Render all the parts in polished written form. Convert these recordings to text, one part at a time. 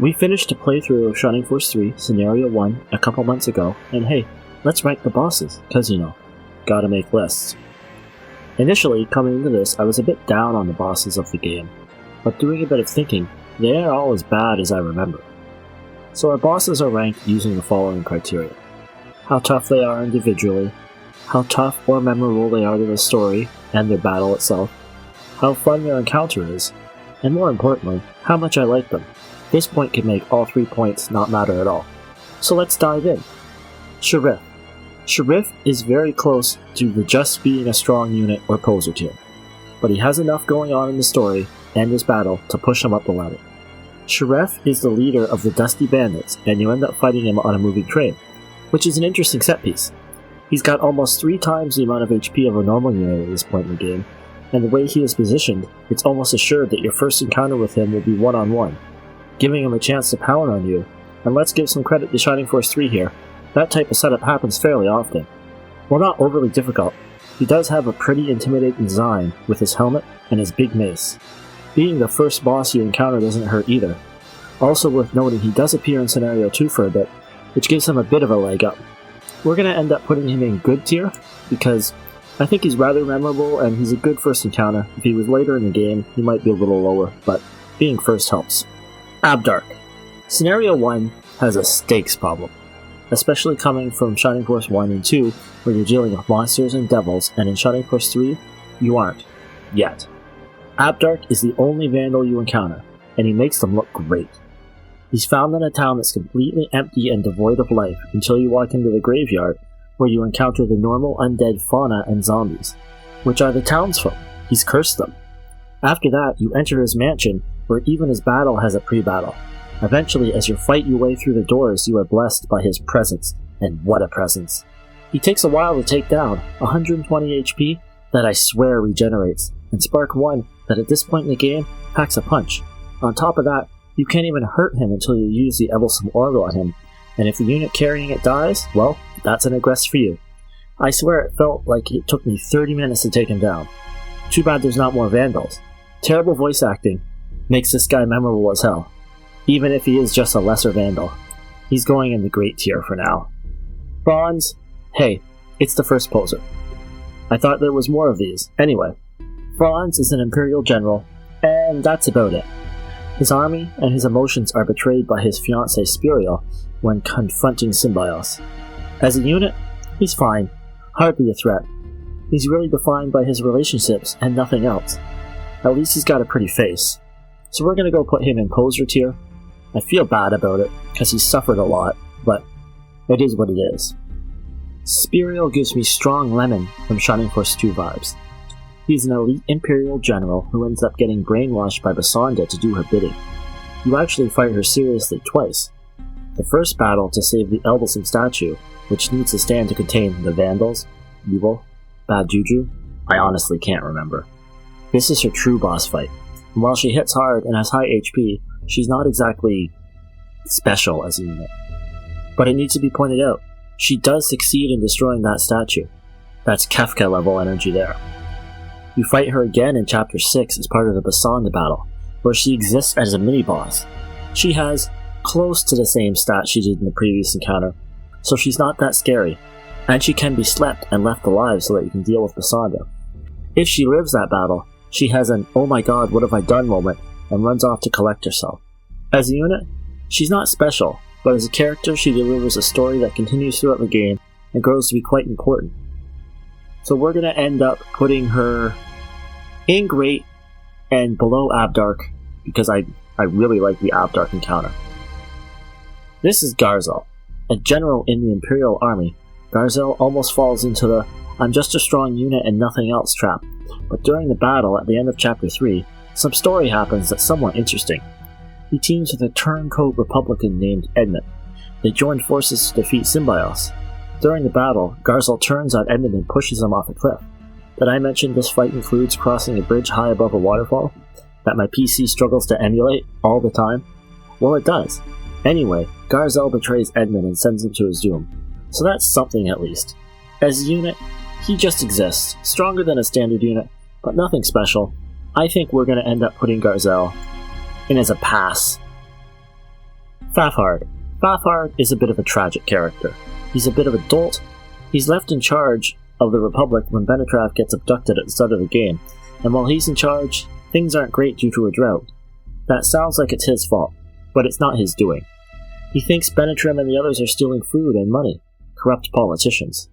We finished a playthrough of Shining Force 3 Scenario 1 a couple months ago, and hey, let's rank the bosses, cause gotta make lists. Initially, coming into this, I was a bit down on the bosses of the game, but doing a bit of thinking, they are all as bad as I remember. So our bosses are ranked using the following criteria: how tough they are individually, how tough or memorable they are to the story and their battle itself, how fun their encounter is, and more importantly, how much I like them. This point can make all 3 points not matter at all. So let's dive in. Sharif. Sharif is very close to the just being a strong unit or poser tier, but he has enough going on in the story and his battle to push him up the ladder. Sharif is the leader of the Dusty Bandits, and you end up fighting him on a moving train, which is an interesting set piece. He's got almost 3 times the amount of HP of a normal unit at this point in the game, and the way he is positioned, it's almost assured that your first encounter with him will be one-on-one, giving him a chance to pound on you. And let's give some credit to Shining Force 3 here. That type of setup happens fairly often. While not overly difficult, he does have a pretty intimidating design with his helmet and his big mace. Being the first boss you encounter doesn't hurt either. Also worth noting, he does appear in Scenario 2 for a bit, which gives him a bit of a leg up. We're going to end up putting him in good tier, because I think he's rather memorable and he's a good first encounter. If he was later in the game, he might be a little lower, but being first helps. Abdark. Scenario 1 has a stakes problem, especially coming from Shining Force 1 and 2, where you're dealing with monsters and devils, and in Shining Force 3, you aren't. Yet. Abdark is the only Vandal you encounter, and he makes them look great. He's found in a town that's completely empty and devoid of life until you walk into the graveyard, where you encounter the normal undead fauna and zombies, which are the townsfolk. He's cursed them. After that, you enter his mansion, where even his battle has a pre-battle. Eventually, as you fight your way through the doors, you are blessed by his presence, and what a presence. He takes a while to take down, 120 HP that I swear regenerates, and Spark 1 that at this point in the game packs a punch. On top of that, you can't even hurt him until you use the Evilsome Orb on him, and if the unit carrying it dies, well, that's an egress for you. I swear it felt like it took me 30 minutes to take him down. Too bad there's not more Vandals. Terrible voice acting makes this guy memorable as hell. Even if he is just a lesser Vandal, he's going in the great tier for now. Bronze? Hey, it's the first poser. I thought there was more of these. Anyway, Bronze is an Imperial General, and that's about it. His army and his emotions are betrayed by his fiancée Spiriel when confronting Symbios. As a unit, he's fine, hardly a threat. He's really defined by his relationships and nothing else. At least he's got a pretty face. So we're gonna go put him in poser tier. I feel bad about it, because he's suffered a lot, but it is what it is. Spiriel gives me strong Lemon from Shining Force 2 vibes. He's an elite Imperial General who ends up getting brainwashed by Visanda to do her bidding. You actually fight her seriously twice. The first battle to save the Eldelsome statue, which needs to stand to contain the Vandals, Evil, Bad Juju, I honestly can't remember. This is her true boss fight, and while she hits hard and has high HP, she's not exactly special as a unit. But it needs to be pointed out, she does succeed in destroying that statue. That's Kefka level energy there. You fight her again in Chapter 6 as part of the Visanda battle, where she exists as a mini-boss. She has close to the same stats she did in the previous encounter, so she's not that scary, and she can be slept and left alive so that you can deal with Visanda. If she lives that battle, she has an "oh my god, what have I done" moment and runs off to collect herself. As a unit, she's not special, but as a character she delivers a story that continues throughout the game and grows to be quite important. So we're going to end up putting her in great and below Abdark, because I really like the Abdark encounter. This is Garza, a general in the Imperial Army. Garza almost falls into the "I'm just a strong unit and nothing else" trap, but during the battle at the end of Chapter 3, some story happens that's somewhat interesting. He teams with a turncoat Republican named Edmund. They join forces to defeat Symbios. During the battle, Garza turns on Edmund and pushes him off a cliff. Did I mention this fight includes crossing a bridge high above a waterfall that my PC struggles to emulate all the time? Well, it does. Anyway, Garza betrays Edmund and sends him to his doom. So that's something at least. As a unit, he just exists, stronger than a standard unit, but nothing special. I think we're going to end up putting Garzel in as a pass. Fafard. Fafard is a bit of a tragic character. He's a bit of a dolt. He's left in charge of the Republic when Benetraff gets abducted at the start of the game, and while he's in charge, things aren't great due to a drought. That sounds like it's his fault, but it's not his doing. He thinks Benetrim and the others are stealing food and money, corrupt politicians.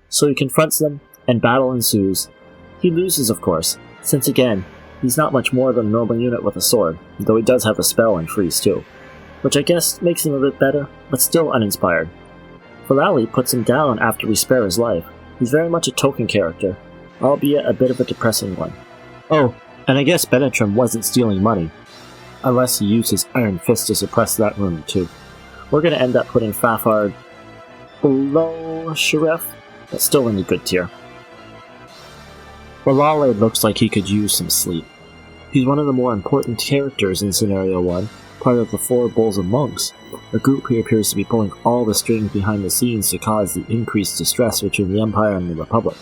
So he confronts them, and battle ensues. He loses, of course, since again, he's not much more than a normal unit with a sword, though he does have a spell and freeze too, which I guess makes him a bit better, but still uninspired. Folali puts him down after we spare his life. He's very much a token character, albeit a bit of a depressing one. Oh, and I guess Benetrim wasn't stealing money, unless he used his iron fist to suppress that rumor too. We're going to end up putting Fafard below Sharif, but still in the good tier. Folali looks like he could use some sleep. He's one of the more important characters in Scenario 1, part of the 4 Bulls of Monks, a group who appears to be pulling all the strings behind the scenes to cause the increased distress between the Empire and the Republic.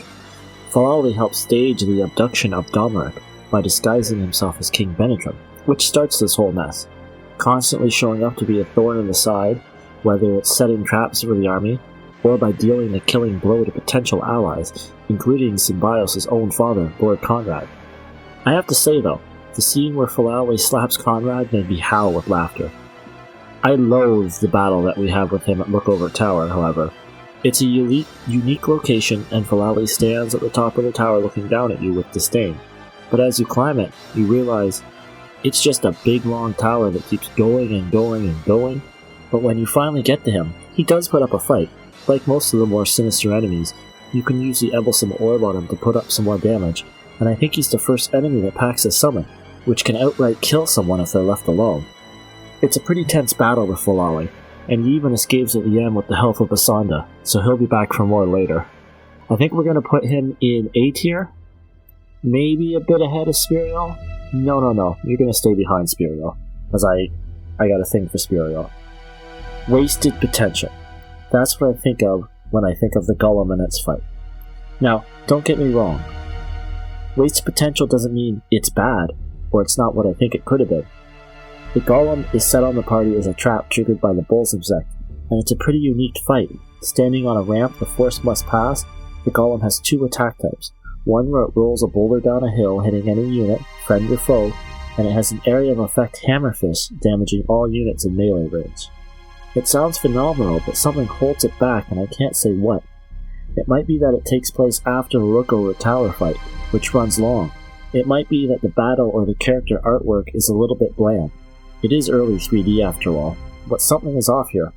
Folali helps stage the abduction of Abdark by disguising himself as King Benetrim, which starts this whole mess, constantly showing up to be a thorn in the side, whether it's setting traps for the army, or by dealing the killing blow to potential allies, including Symbios' own father, Lord Conrad. I have to say though, the scene where Folali slaps Conrad made me howl with laughter. I loathe the battle that we have with him at Lookover Tower, however. It's a unique location, and Folali stands at the top of the tower looking down at you with disdain. But as you climb it, you realize it's just a big long tower that keeps going and going and going. But when you finally get to him, he does put up a fight. Like most of the more sinister enemies, you can use the Ebelsum Orb on him to put up some more damage, and I think he's the first enemy that packs a summon, which can outright kill someone if they're left alone. It's a pretty tense battle with Folali, and he even escapes at the end with the help of Visanda, so he'll be back for more later. I think we're going to put him in A tier? Maybe a bit ahead of Spiriel? No, you're going to stay behind Spiriel, as I got a thing for Spiriel. Wasted potential. That's what I think of when I think of the Golem and its fight. Now, don't get me wrong. Wasted potential doesn't mean it's bad, or it's not what I think it could have been. The Golem is set on the party as a trap triggered by the Bulls Insect, and it's a pretty unique fight. Standing on a ramp the force must pass, the Golem has 2 attack types. One where it rolls a boulder down a hill hitting any unit, friend or foe, and it has an area of effect Hammer Fist, damaging all units in melee range. It sounds phenomenal, but something holds it back, and I can't say what. It might be that it takes place after the Lookover Tower fight, which runs long. It might be that the battle or the character artwork is a little bit bland. It is early 3D after all, but something is off here.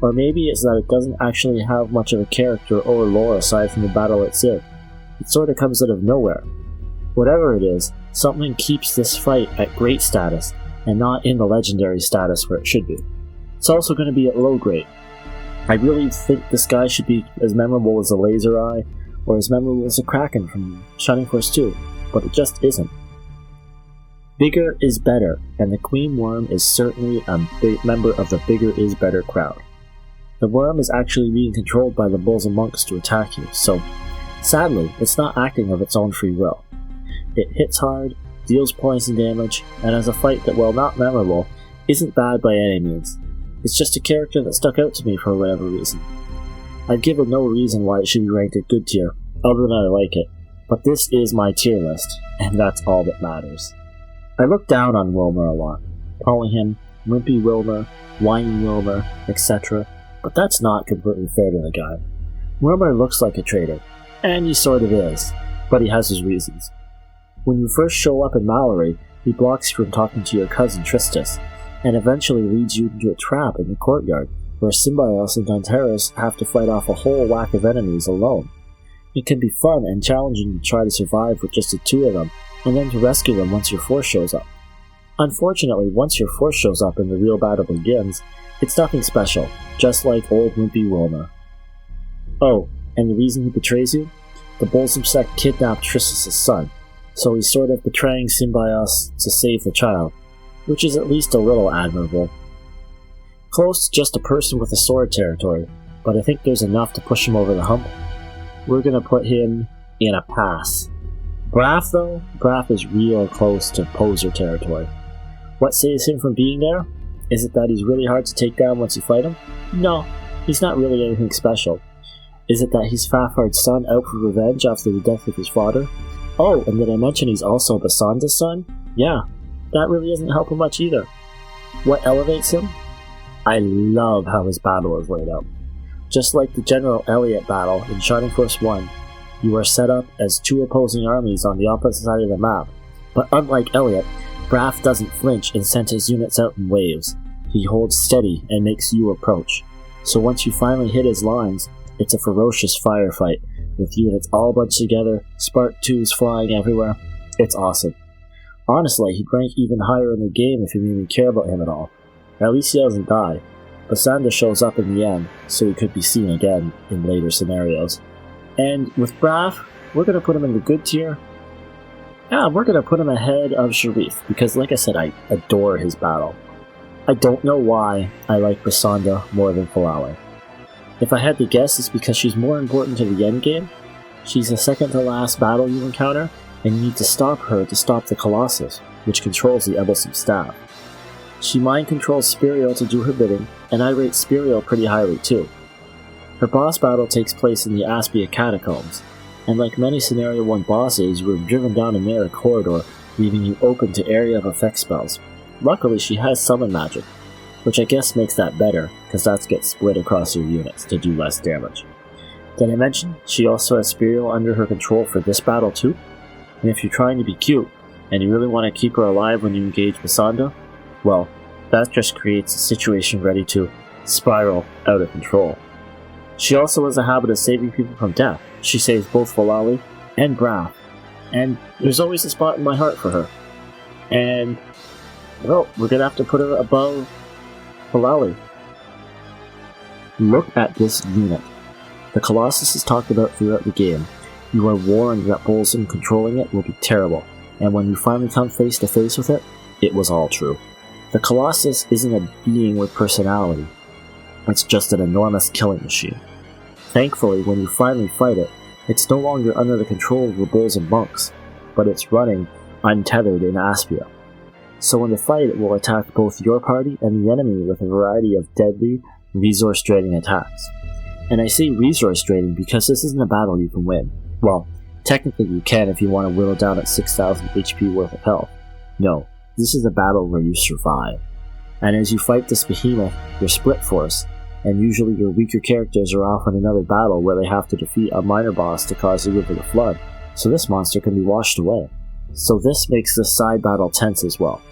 Or maybe it's that it doesn't actually have much of a character or lore aside from the battle it's in. It sort of comes out of nowhere. Whatever it is, something keeps this fight at great status, and not in the legendary status where it should be. It's also going to be at low grade. I really think this guy should be as memorable as a Laser Eye, or as memorable as a Kraken from Shining Force 2, but it just isn't. Bigger is better, and the Queen Worm is certainly a member of the Bigger is Better crowd. The worm is actually being controlled by the Bulls and Monks to attack you, so sadly, it's not acting of its own free will. It hits hard, deals poison damage, and has a fight that, while not memorable, isn't bad by any means. It's just a character that stuck out to me for whatever reason. I've given no reason why it should be ranked at good tier, other than I like it, but this is my tier list, and that's all that matters. I look down on Wilmer a lot, calling him Wimpy Wilmer, Whiny Wilmer, etc., but that's not completely fair to the guy. Wilmer looks like a traitor, and he sort of is, but he has his reasons. When you first show up in Mallory, he blocks you from talking to your cousin Tristis, and eventually leads you into a trap in the courtyard, where Symbios and Donteris have to fight off a whole whack of enemies alone. It can be fun and challenging to try to survive with just the 2 of them, and then to rescue them once your force shows up. Unfortunately, once your force shows up and the real battle begins, it's nothing special, just like old Wimpy Wilmer. Oh, and the reason he betrays you? The Bolsum sect kidnapped Tristis' son, so he's sort of betraying Symbios to save the child, which is at least a little admirable. Close to just a person with a sword territory, but I think there's enough to push him over the hump. We're gonna put him in a pass. Braff though? Braff is real close to poser territory. What saves him from being there? Is it that he's really hard to take down once you fight him? No, he's not really anything special. Is it that he's Fafard's son out for revenge after the death of his father? Oh, and did I mention he's also Visanda's son? Yeah, that really doesn't help him much either. What elevates him? I love how his battle is laid out. Just like the General Elliot battle in Shining Force 1, you are set up as two opposing armies on the opposite side of the map. But unlike Elliot, Braff doesn't flinch and send his units out in waves. He holds steady and makes you approach. So once you finally hit his lines, it's a ferocious firefight, with units all bunched together, Spark 2s flying everywhere. It's awesome. Honestly, he'd rank even higher in the game if you even care about him at all. At least he doesn't die. Visanda shows up in the end, so he could be seen again in later scenarios. And with Braff, we're going to put him in the good tier. Yeah, we're going to put him ahead of Sharif, because like I said, I adore his battle. I don't know why I like Visanda more than Folali. If I had to guess, it's because she's more important to the endgame. She's the second to last battle you encounter, and you need to stop her to stop the Colossus, which controls the Ebelson staff. She mind controls Spiriel to do her bidding, and I rate Spiriel pretty highly too. Her boss battle takes place in the Aspia Catacombs, and like many Scenario 1 bosses, you are driven down a narrow corridor, leaving you open to area of effect spells. Luckily, she has summon magic, which I guess makes that better, because that gets split across your units to do less damage. Did I mention she also has Spiriel under her control for this battle too? And if you're trying to be cute, and you really want to keep her alive when you engage Visanda, well, that just creates a situation ready to spiral out of control. She also has a habit of saving people from death. She saves both Folali and Braff, and there's always a spot in my heart for her. And, well, we're gonna have to put her above Folali. Look at this unit. The Colossus is talked about throughout the game. You are warned that Bolson controlling it will be terrible, and when you finally come face to face with it, it was all true. The Colossus isn't a being with personality. It's just an enormous killing machine. Thankfully, when you finally fight it, it's no longer under the control of the bulls and monks, but it's running untethered in Aspia. So in the fight, it will attack both your party and the enemy with a variety of deadly, resource-draining attacks. And I say resource-draining because this isn't a battle you can win. Well, technically you can if you want to whittle down at 6,000 HP worth of health. No, this is a battle where you survive. And as you fight this behemoth, you're split force, and usually your weaker characters are off in another battle where they have to defeat a minor boss to cause the river to flood, so this monster can be washed away. So this makes this side battle tense as well,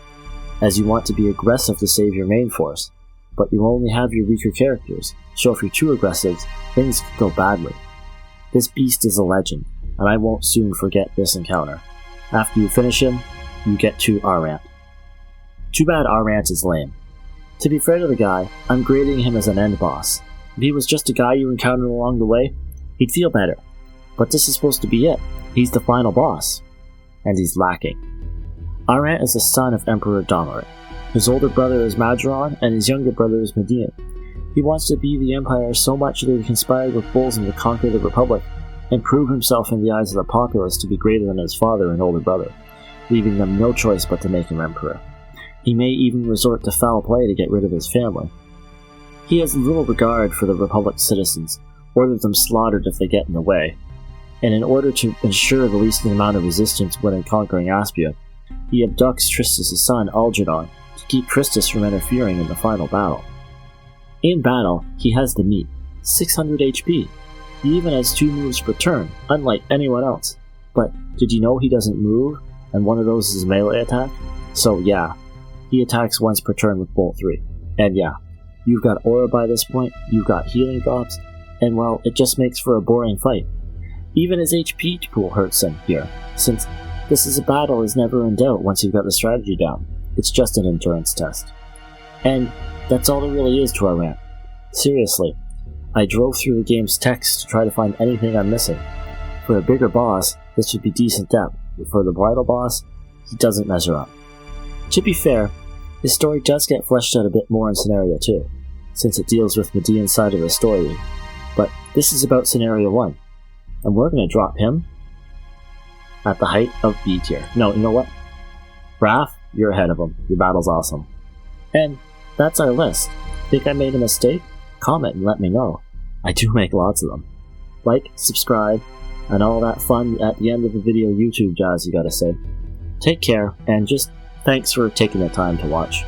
as you want to be aggressive to save your main force, but you only have your weaker characters, so if you're too aggressive, things could go badly. This beast is a legend, and I won't soon forget this encounter. After you finish him, you get to Arant. Too bad Arant is lame. To be fair to the guy, I'm grading him as an end boss. If he was just a guy you encountered along the way, he'd feel better. But this is supposed to be it. He's the final boss. And he's lacking. Arant is the son of Emperor Domeric. His older brother is Majoron, and his younger brother is Median. He wants to be the Empire so much that he conspired with Bolson to conquer the Republic, and prove himself in the eyes of the populace to be greater than his father and older brother, leaving them no choice but to make him Emperor. He may even resort to foul play to get rid of his family. He has little regard for the Republic's citizens, ordered them slaughtered if they get in the way, and in order to ensure the least amount of resistance when conquering Aspia, he abducts Tristus' son Algernon to keep Tristus from interfering in the final battle. In battle, he has the meat, 600 HP. He even has 2 moves per turn, unlike anyone else. But did you know he doesn't move, and one of those is a melee attack? So yeah, he attacks once per turn with Bolt 3. And yeah, you've got aura by this point, you've got healing drops, and well, it just makes for a boring fight. Even his HP pool hurts him here, since this is a battle is never in doubt once you've got the strategy down. It's just an endurance test. And that's all there really is to our rant. Seriously, I drove through the game's text to try to find anything I'm missing. For a bigger boss, this would be decent depth, but for the bridal boss, he doesn't measure up. To be fair, his story does get fleshed out a bit more in Scenario 2, since it deals with Median's side of the story, but this is about Scenario 1, and we're going to drop him at the height of B tier. No, you know what? Braff, you're ahead of him. Your battle's awesome. And that's our list. Think I made a mistake? Comment and let me know. I do make lots of them. Like, subscribe, and all that fun at the end of the video YouTube jazz you gotta say. Take care, and just thanks for taking the time to watch.